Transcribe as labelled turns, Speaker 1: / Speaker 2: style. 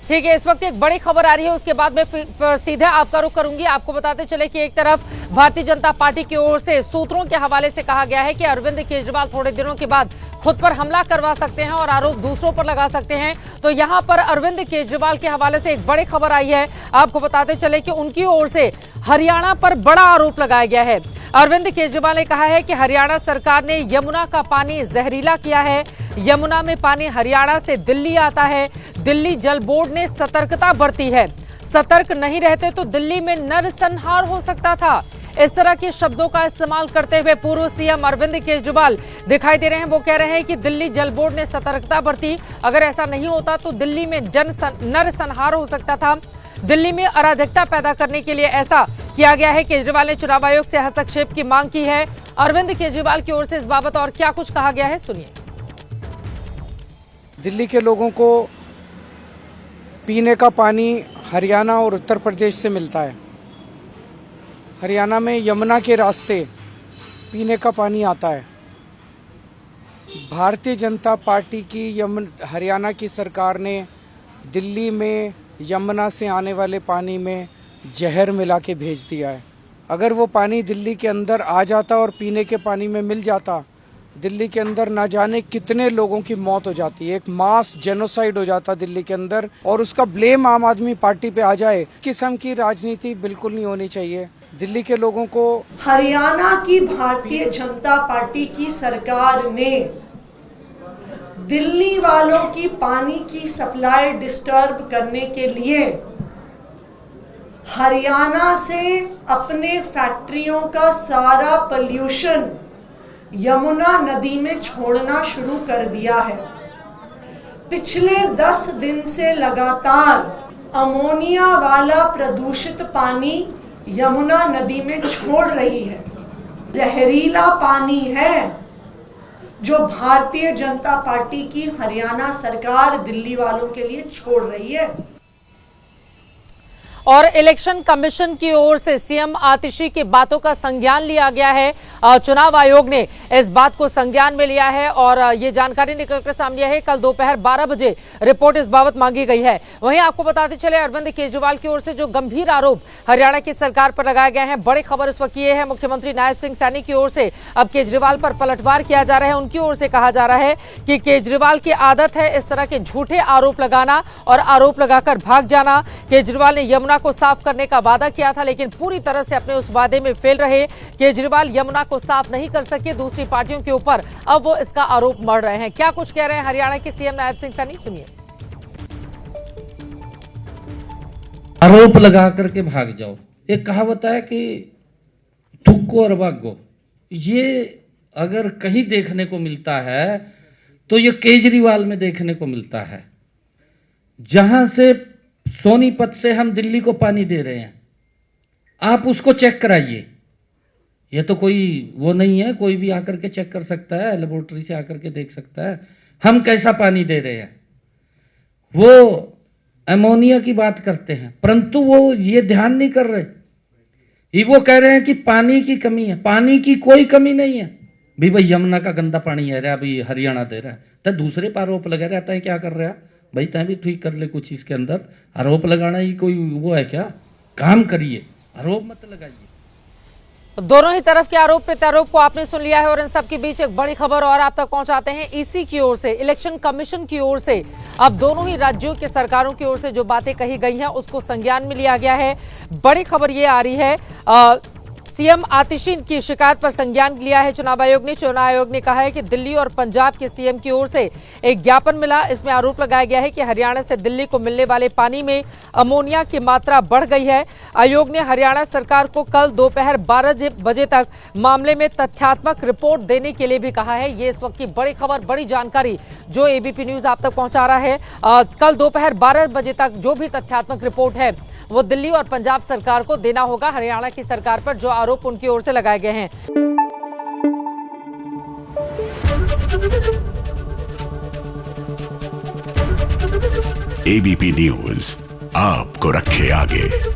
Speaker 1: ठीक है, इस वक्त एक बड़ी खबर आ रही है, उसके बाद मैं सीधे आपका रुख करूंगी। आपको बताते चले कि एक तरफ भारतीय जनता पार्टी की ओर से सूत्रों के हवाले से कहा गया है कि अरविंद केजरीवाल थोड़े दिनों के बाद खुद पर हमला करवा सकते हैं और आरोप दूसरों पर लगा सकते हैं। तो यहां पर अरविंद केजरीवाल के हवाले से एक बड़ी खबर आई है। आपको बताते चले कि उनकी ओर से हरियाणा पर बड़ा आरोप लगाया गया है। अरविंद केजरीवाल ने कहा है कि हरियाणा सरकार ने यमुना का पानी जहरीला किया है। यमुना में पानी हरियाणा से दिल्ली आता है। दिल्ली जल बोर्ड ने सतर्कता बरती है। सतर्क नहीं रहते तो दिल्ली में नरसंहार हो सकता था। इस तरह के शब्दों का इस्तेमाल करते हुए पूर्व सीएम अरविंद केजरीवाल दिखाई दे रहे हैं। वो कह रहे हैं कि दिल्ली जल बोर्ड ने सतर्कता बरती, अगर ऐसा नहीं होता तो दिल्ली में नरसंहार हो सकता था। दिल्ली में अराजकता पैदा करने के लिए ऐसा किया गया है। केजरीवाल ने चुनाव आयोग से हस्तक्षेप की मांग की है। अरविंद केजरीवाल की ओर से इस बाबत और क्या कुछ कहा गया है, सुनिए।
Speaker 2: दिल्ली के लोगों को पीने का पानी हरियाणा और उत्तर प्रदेश से मिलता है। हरियाणा में यमुना के रास्ते पीने का पानी आता है। भारतीय जनता पार्टी की हरियाणा की सरकार ने दिल्ली में यमुना से आने वाले पानी में जहर मिला के भेज दिया है। अगर वो पानी दिल्ली के अंदर आ जाता और पीने के पानी में मिल जाता, दिल्ली के अंदर ना जाने कितने लोगों की मौत हो जाती है। एक मास जेनोसाइड हो जाता दिल्ली के अंदर, और उसका ब्लेम आम आदमी पार्टी पे आ जाए। इस किस्म की राजनीति बिल्कुल नहीं होनी चाहिए। दिल्ली के लोगों को
Speaker 3: हरियाणा की भारतीय जनता पार्टी की सरकार ने दिल्ली वालों की पानी की सप्लाई डिस्टर्ब करने के लिए हरियाणा से अपने फैक्ट्रियों का सारा पोल्यूशन यमुना नदी में छोड़ना शुरू कर दिया है। पिछले 10 दिन से लगातार अमोनिया वाला प्रदूषित पानी यमुना नदी में छोड़ रही है। जहरीला पानी है जो भारतीय जनता पार्टी की हरियाणा सरकार दिल्ली वालों के लिए छोड़ रही है।
Speaker 1: और इलेक्शन कमीशन की ओर से सीएम आतिशी की बातों का संज्ञान लिया गया है। चुनाव आयोग ने इस बात को संज्ञान में लिया है और ये जानकारी निकलकर सामने आई है। कल दोपहर 12 बजे रिपोर्ट इस बाबत मांगी गई है। वहीं आपको बताते चले अरविंद केजरीवाल की ओर से जो गंभीर आरोप हरियाणा की सरकार पर लगाए गए हैं, बड़ी खबर इस वक्त ये है, मुख्यमंत्री नायब सिंह सैनी की ओर से अब केजरीवाल पर पलटवार किया जा रहा है। उनकी ओर से कहा जा रहा है कि केजरीवाल की आदत है इस तरह के झूठे आरोप लगाना और आरोप लगाकर भाग जाना। केजरीवाल ने यमुना को साफ करने का वादा किया था, लेकिन पूरी तरह से अपने उस वादे में फेल रहे। केजरीवाल यमुना को साफ नहीं कर सके, दूसरी पार्टियों के ऊपर अब वो इसका आरोप मढ़ रहे हैं। क्या कुछ कह रहे हैं हरियाणा के सीएम नायब सिंह सैनी, सुनिए।
Speaker 4: आरोप लगा करके भाग जाओ, एक कहावत है कि थुक्को और भागो। ये अगर कहीं देखने को मिलता है तो ये केजरीवाल में देखने को मिलता है। जहां से सोनीपत से हम दिल्ली को पानी दे रहे हैं, आप उसको चेक कराइए। ये तो कोई वो नहीं है, कोई भी आकर के चेक कर सकता है, लेबोरेटरी से आकर के देख सकता है हम कैसा पानी दे रहे हैं। वो अमोनिया की बात करते हैं, परंतु वो ये ध्यान नहीं कर रहे। वो कह रहे हैं कि पानी की कमी है। पानी की कोई कमी नहीं है भाई यमुना का गंदा पानी है अभी हरियाणा दे रहा है, तो दूसरे पर आरोप लगा रहता है। क्या कर रहा है भाई, तय भी ठीक कर ले कुछ। इसके अंदर आरोप लगाना ही कोई वो है क्या? काम करिए, आरोप मत लगाइए।
Speaker 1: दोनों ही तरफ के आरोप प्रत्यारोप को आपने सुन लिया है और इन सब के बीच एक बड़ी खबर और आप तक पहुंचाते हैं। ईसी की ओर से, इलेक्शन कमीशन की ओर से अब दोनों ही राज्यों के सरकारों की ओर से जो बातें कही गई हैं उसको संज्ञान में लिया गया है। बड़ी खबर ये आ रही है, सीएम आतिशी की शिकायत पर संज्ञान लिया है चुनाव आयोग ने। चुनाव आयोग ने कहा है कि दिल्ली और पंजाब के सीएम की ओर से एक ज्ञापन मिला। इसमें आरोप लगाया गया है कि हरियाणा से दिल्ली को मिलने वाले पानी में अमोनिया की मात्रा बढ़ गई है। आयोग ने हरियाणा सरकार को कल दोपहर 12 बजे तक मामले में तथ्यात्मक रिपोर्ट देने के लिए भी कहा है। ये इस वक्त की बड़ी खबर, बड़ी जानकारी जो एबीपी न्यूज आप तक पहुंचा रहा है। कल दोपहर 12 बजे तक जो भी तथ्यात्मक रिपोर्ट है वो दिल्ली और पंजाब सरकार को देना होगा हरियाणा की सरकार पर जो आरोप उनकी ओर से लगाए गए हैं।
Speaker 5: एबीपी न्यूज आपको रखे आगे।